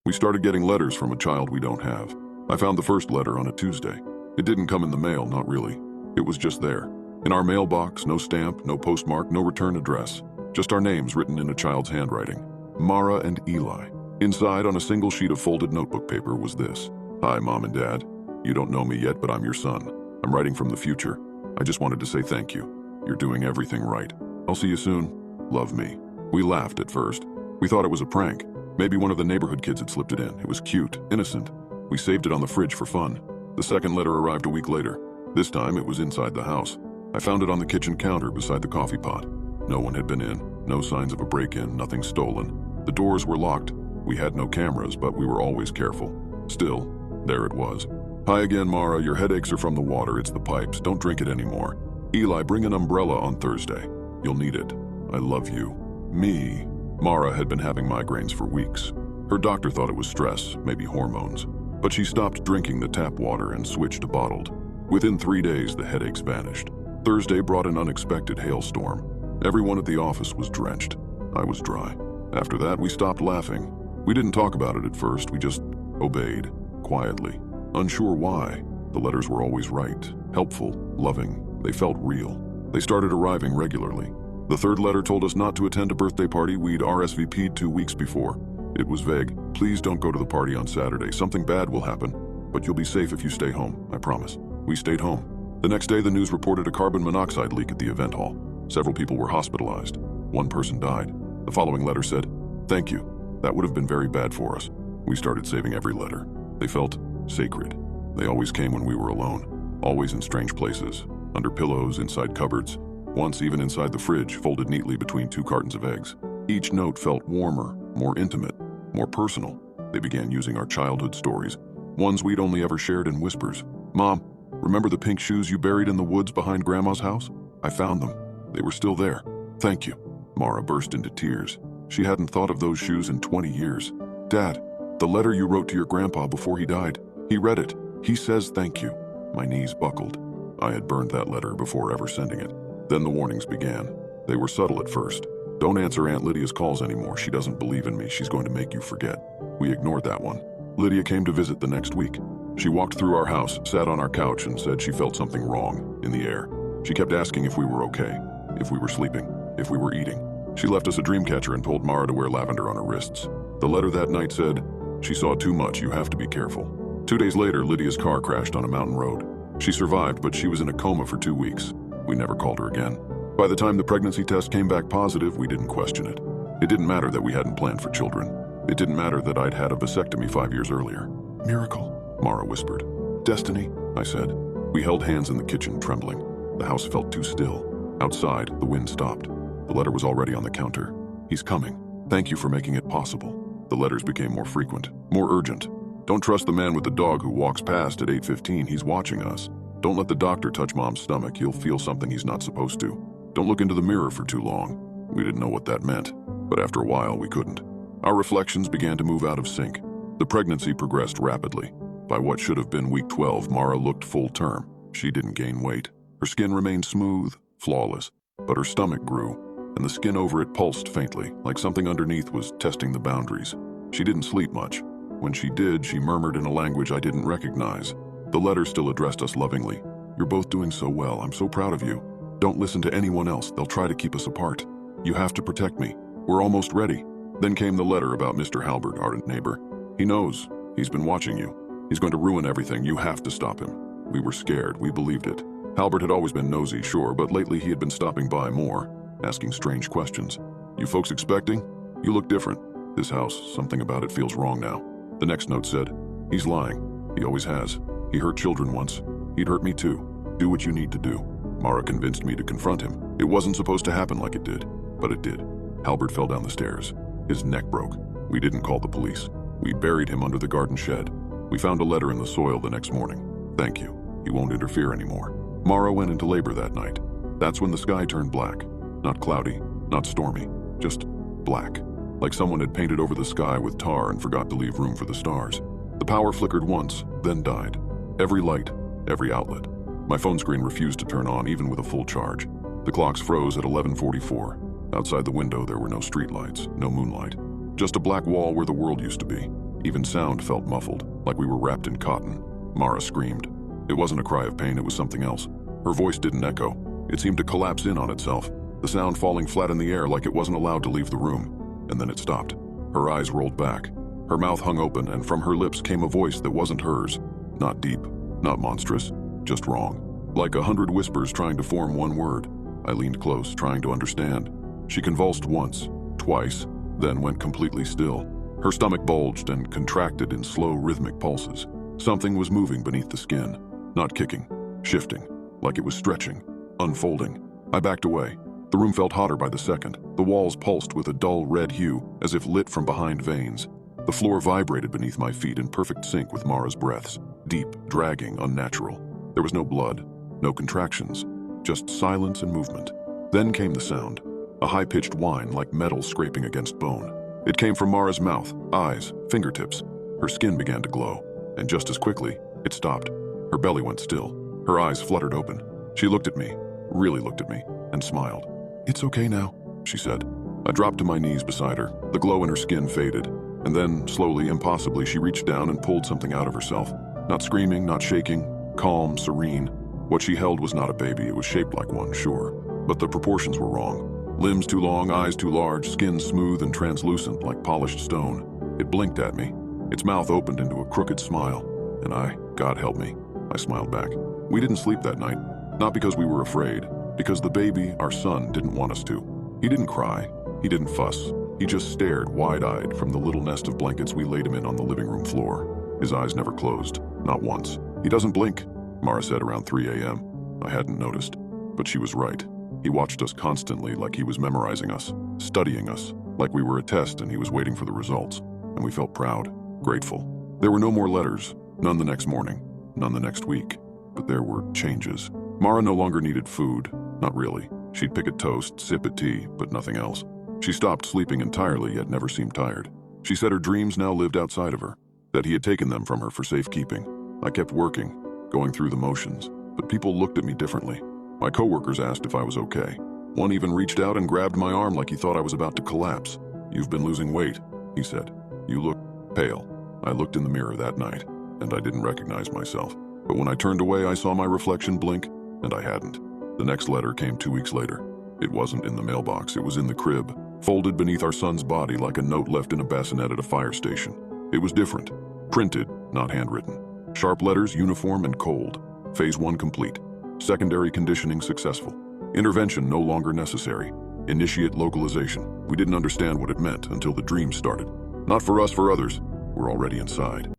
We started getting letters from a child we don't have. I found the first letter on a Tuesday. It didn't come in the mail, not really. It was just there. In our mailbox, no stamp, no postmark, no return address. Just our names written in a child's handwriting. Mara and Eli. Inside, on a single sheet of folded notebook paper, was this. Hi, Mom and Dad. You don't know me yet, but I'm your son. I'm writing from the future. I just wanted to say thank you. You're doing everything right. I'll see you soon. Love me. We laughed at first. We thought it was a prank. Maybe one of the neighborhood kids had slipped it in. It was cute, innocent. We saved it on the fridge for fun. The second letter arrived a week later. This time it was inside the house. I found it on the kitchen counter beside the coffee pot. No one had been in. No signs of a break-in, nothing stolen. The doors were locked. We had no cameras, but we were always careful. Still, there it was. Hi again, Mara. Your headaches are from the water. It's the pipes. Don't drink it anymore. Eli, bring an umbrella on Thursday. You'll need it. I love you. Me. Mara had been having migraines for weeks. Her doctor thought it was stress, maybe hormones. But she stopped drinking the tap water and switched to bottled. Within 3 days, the headaches vanished. Thursday brought an unexpected hailstorm. Everyone at the office was drenched. I was dry. After that, we stopped laughing. We didn't talk about it at first. We just obeyed, quietly. Unsure why. The letters were always right, helpful, loving. They felt real. They started arriving regularly. The third letter told us not to attend a birthday party we'd RSVP'd 2 weeks before. It was vague. Please don't go to the party on Saturday. Something bad will happen. But you'll be safe if you stay home, I promise. We stayed home. The next day, the news reported a carbon monoxide leak at the event hall. Several people were hospitalized. One person died. The following letter said, "Thank you. That would have been very bad for us." We started saving every letter. They felt sacred. They always came when we were alone. Always in strange places. Under pillows, inside cupboards. Once even inside the fridge, folded neatly between 2 cartons of eggs. Each note felt warmer, more intimate, more personal. They began using our childhood stories, ones we'd only ever shared in whispers. Mom, remember the pink shoes you buried in the woods behind Grandma's house? I found them. They were still there. Thank you. Mara burst into tears. She hadn't thought of those shoes in 20 years. Dad, the letter you wrote to your grandpa before he died, he read it. He says thank you. My knees buckled. I had burned that letter before ever sending it. Then the warnings began. They were subtle at first. Don't answer Aunt Lydia's calls anymore. She doesn't believe in me. She's going to make you forget. We ignored that one. Lydia came to visit the next week. She walked through our house, sat on our couch, and said she felt something wrong, in the air. She kept asking if we were okay, if we were sleeping, if we were eating. She left us a dream catcher and told Mara to wear lavender on her wrists. The letter that night said, "She saw too much. You have to be careful." 2 days later, Lydia's car crashed on a mountain road. She survived, but she was in a coma for 2 weeks. We never called her again. By the time the pregnancy test came back positive, we didn't question it. It didn't matter that we hadn't planned for children. It didn't matter that I'd had a vasectomy 5 years earlier. Miracle, Mara whispered. Destiny, I said. We held hands in the kitchen, trembling. The house felt too still. Outside, the wind stopped. The letter was already on the counter. He's coming. Thank you for making it possible. The letters became more frequent, more urgent. Don't trust the man with the dog who walks past at 8:15. He's watching us. Don't let the doctor touch Mom's stomach. He'll feel something he's not supposed to. Don't look into the mirror for too long. We didn't know what that meant, but after a while, we couldn't. Our reflections began to move out of sync. The pregnancy progressed rapidly. By what should have been week 12, Mara looked full term. She didn't gain weight. Her skin remained smooth, flawless, but her stomach grew, and the skin over it pulsed faintly, like something underneath was testing the boundaries. She didn't sleep much. When she did, she murmured in a language I didn't recognize. The letter still addressed us lovingly. You're both doing so well. I'm so proud of you. Don't listen to anyone else. They'll try to keep us apart. You have to protect me. We're almost ready. Then came the letter about Mr. Halbert, our neighbor. He knows. He's been watching you. He's going to ruin everything. You have to stop him. We were scared. We believed it. Halbert had always been nosy, sure, but lately he had been stopping by more, asking strange questions. You folks expecting? You look different. This house, something about it feels wrong now. The next note said, he's lying. He always has. He hurt children once. He'd hurt me too. Do what you need to do. Mara convinced me to confront him. It wasn't supposed to happen like it did, but it did. Halbert fell down the stairs. His neck broke. We didn't call the police. We buried him under the garden shed. We found a letter in the soil the next morning. Thank you. He won't interfere anymore. Mara went into labor that night. That's when the sky turned black. Not cloudy, not stormy, just black. Like someone had painted over the sky with tar and forgot to leave room for the stars. The power flickered once, then died. Every light, every outlet. My phone screen refused to turn on even with a full charge. The clocks froze at 11:44. Outside the window there were no streetlights, no moonlight. Just a black wall where the world used to be. Even sound felt muffled, like we were wrapped in cotton. Mara screamed. It wasn't a cry of pain, it was something else. Her voice didn't echo. It seemed to collapse in on itself, the sound falling flat in the air like it wasn't allowed to leave the room. And then it stopped. Her eyes rolled back. Her mouth hung open, and from her lips came a voice that wasn't hers. Not deep, not monstrous, just wrong. Like 100 whispers trying to form one word. I leaned close, trying to understand. She convulsed once, twice, then went completely still. Her stomach bulged and contracted in slow, rhythmic pulses. Something was moving beneath the skin, not kicking, shifting, like it was stretching, unfolding. I backed away. The room felt hotter by the second. The walls pulsed with a dull red hue, as if lit from behind veins. The floor vibrated beneath my feet in perfect sync with Mara's breaths, deep, dragging, unnatural. There was no blood, no contractions, just silence and movement. Then came the sound, a high-pitched whine like metal scraping against bone. It came from Mara's mouth, eyes, fingertips. Her skin began to glow, and just as quickly, it stopped. Her belly went still. Her eyes fluttered open. She looked at me, really looked at me, and smiled. "It's okay now," she said. I dropped to my knees beside her. The glow in her skin faded, and then, slowly, impossibly, she reached down and pulled something out of herself. Not screaming, not shaking, calm, serene. What she held was not a baby. It was shaped like one, sure, but the proportions were wrong. Limbs too long, eyes too large, skin smooth and translucent like polished stone. It blinked at me. Its mouth opened into a crooked smile, and God help me, I smiled back. We didn't sleep that night, not because we were afraid, because the baby, our son, didn't want us to. He didn't cry. He didn't fuss. He just stared wide-eyed from the little nest of blankets we laid him in on the living room floor. His eyes never closed, not once. "He doesn't blink," Mara said around 3 a.m. I hadn't noticed, but she was right. He watched us constantly, like he was memorizing us, studying us, like we were a test and he was waiting for the results. And we felt proud, grateful. There were no more letters, none the next morning, none the next week. But there were changes. Mara no longer needed food, not really. She'd pick at toast, sip at tea, but nothing else. She stopped sleeping entirely, yet never seemed tired. She said her dreams now lived outside of her, that he had taken them from her for safekeeping. I kept working, going through the motions, but people looked at me differently. My coworkers asked if I was okay. One even reached out and grabbed my arm like he thought I was about to collapse. "You've been losing weight," he said. "You look pale." I looked in the mirror that night, and I didn't recognize myself. But when I turned away, I saw my reflection blink, and I hadn't. The next letter came 2 weeks later. It wasn't in the mailbox, it was in the crib, folded beneath our son's body like a note left in a bassinet at a fire station. It was different. Printed, not handwritten. Sharp letters, uniform, and cold. Phase 1 complete. Secondary conditioning successful. Intervention no longer necessary. Initiate localization. We didn't understand what it meant until the dream started. Not for us, for others. We're already inside.